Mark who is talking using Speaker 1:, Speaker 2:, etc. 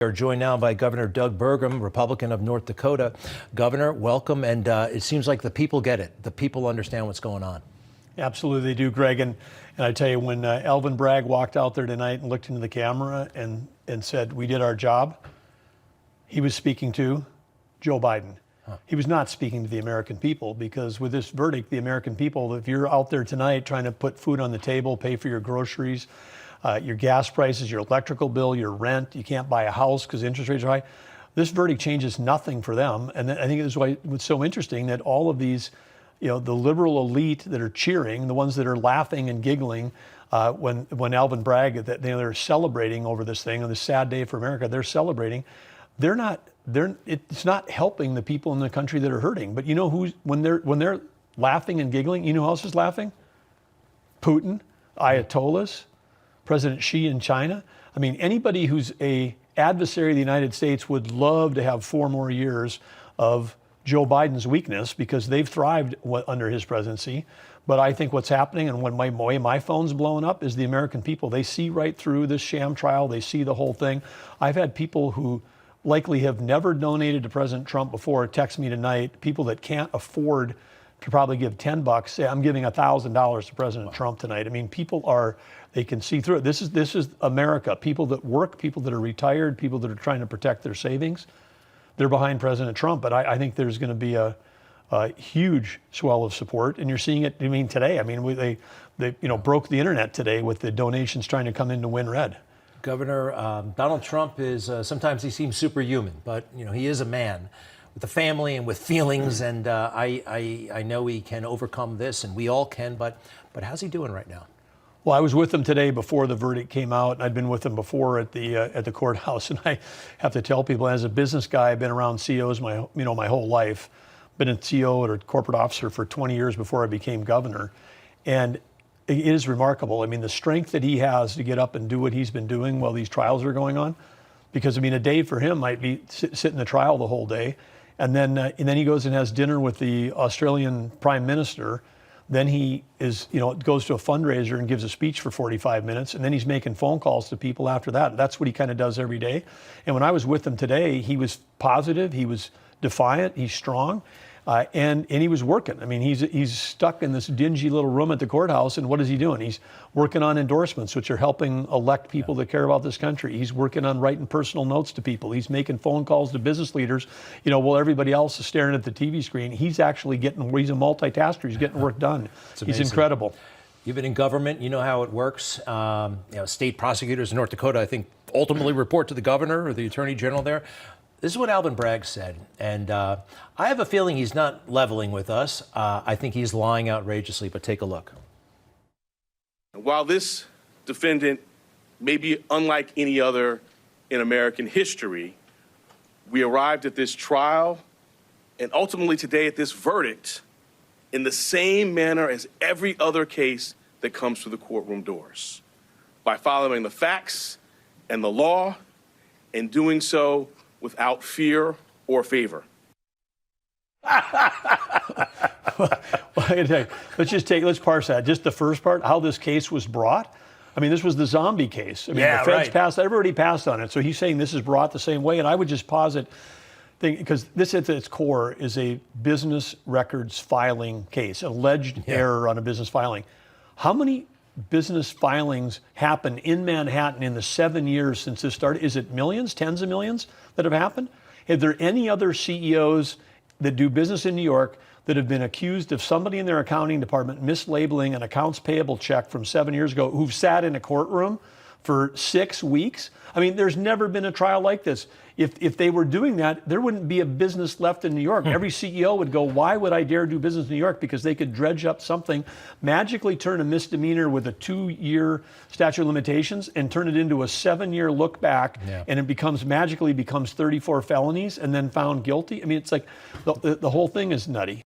Speaker 1: We are joined now by Governor Doug Burgum, Republican of North Dakota. Governor, welcome. And it seems like the people get it. The people understand what's going on.
Speaker 2: Absolutely, they do, Greg. And I tell you, when Alvin Bragg walked out there tonight and looked into the camera and said, "We did our job," he was speaking to Joe Biden. He was not speaking to the American people, because with this verdict, the American people, if you're out there tonight trying to put food on the table, pay for your groceries, your gas prices, your electrical bill, your rent, you can't buy a house because interest rates are high, this verdict changes nothing for them. And I think this is why it's so interesting that all of these, the liberal elite that are cheering, the ones that are laughing and giggling when Alvin Bragg, they're celebrating over this thing on this sad day for America, they're celebrating. It's not helping the people in the country that are hurting. But you know when they're laughing and giggling, you know who else is laughing? Putin, Ayatollahs, President Xi in China. I mean, anybody who's a adversary of the United States would love to have 4 more years of Joe Biden's weakness, because they've thrived under his presidency. But I think what's happening, and when my phone's blowing up, is the American people. They see right through this sham trial. They see the whole thing. I've had people who likely have never donated to President Trump before text me tonight, people that can't afford to probably give $10, say, "I'm giving $1,000 to President Trump tonight." I mean, people they can see through it. This is America. People that work, people that are retired, people that are trying to protect their savings, they're behind President Trump. But I think there's going to be a huge swell of support, and you're seeing it. I mean, today. I mean, they broke the internet today with the donations trying to come in to win red.
Speaker 1: Governor, Donald Trump is sometimes he seems superhuman, but he is a man with a family and with feelings, and I know he can overcome this, and we all can. But how's he doing right now?
Speaker 2: Well, I was with him today before the verdict came out, and I'd been with him before at the courthouse. And I have to tell people, as a business guy, I've been around CEOs my whole life. Been a CEO or a corporate officer for 20 years before I became governor, and it is remarkable. I mean, the strength that he has to get up and do what he's been doing while these trials are going on. Because I mean, a day for him might be sit in the trial the whole day, and then he goes and has dinner with the Australian Prime Minister. Then he goes to a fundraiser and gives a speech for 45 minutes, and then he's making phone calls to people after that. That's what he kind of does every day. And when I was with him today, he was positive, he was defiant, he's strong, and he was working. I mean, he's stuck in this dingy little room at the courthouse, and what is he doing? He's working on endorsements, which are helping elect people that care about this country. He's working on writing personal notes to people. He's making phone calls to business leaders. While everybody else is staring at the TV screen, he's actually he's a multitasker. He's getting work done. He's incredible.
Speaker 1: You've been in government. You know how it works. State prosecutors in North Dakota, I think, ultimately report to the governor or the attorney general there. This is what Alvin Bragg said, and I have a feeling he's not leveling with us. I think he's lying outrageously, but take a look.
Speaker 3: While this defendant may be unlike any other in American history, we arrived at this trial and ultimately today at this verdict in the same manner as every other case that comes through the courtroom doors, by following the facts and the law, and doing so without fear or favor.
Speaker 2: Let's parse that. Just the first part, how this case was brought. I mean, this was the zombie case. I mean, the feds passed, everybody passed on it. So he's saying this is brought the same way. And I would just posit, because this at its core is a business records filing case, alleged error on a business filing. How many business filings happen in Manhattan in the 7 years since this started? Is it millions, tens of millions that have happened? Are there any other CEOs that do business in New York that have been accused of somebody in their accounting department mislabeling an accounts payable check from 7 years ago, who've sat in a courtroom for 6 weeks? I mean, there's never been a trial like this. If they were doing that, there wouldn't be a business left in New York. Every CEO would go, why would I dare do business in New York? Because they could dredge up something, magically turn a misdemeanor with a 2-year statute of limitations and turn it into a 7-year look back, and it magically becomes 34 felonies and then found guilty. I mean, it's like the whole thing is nutty.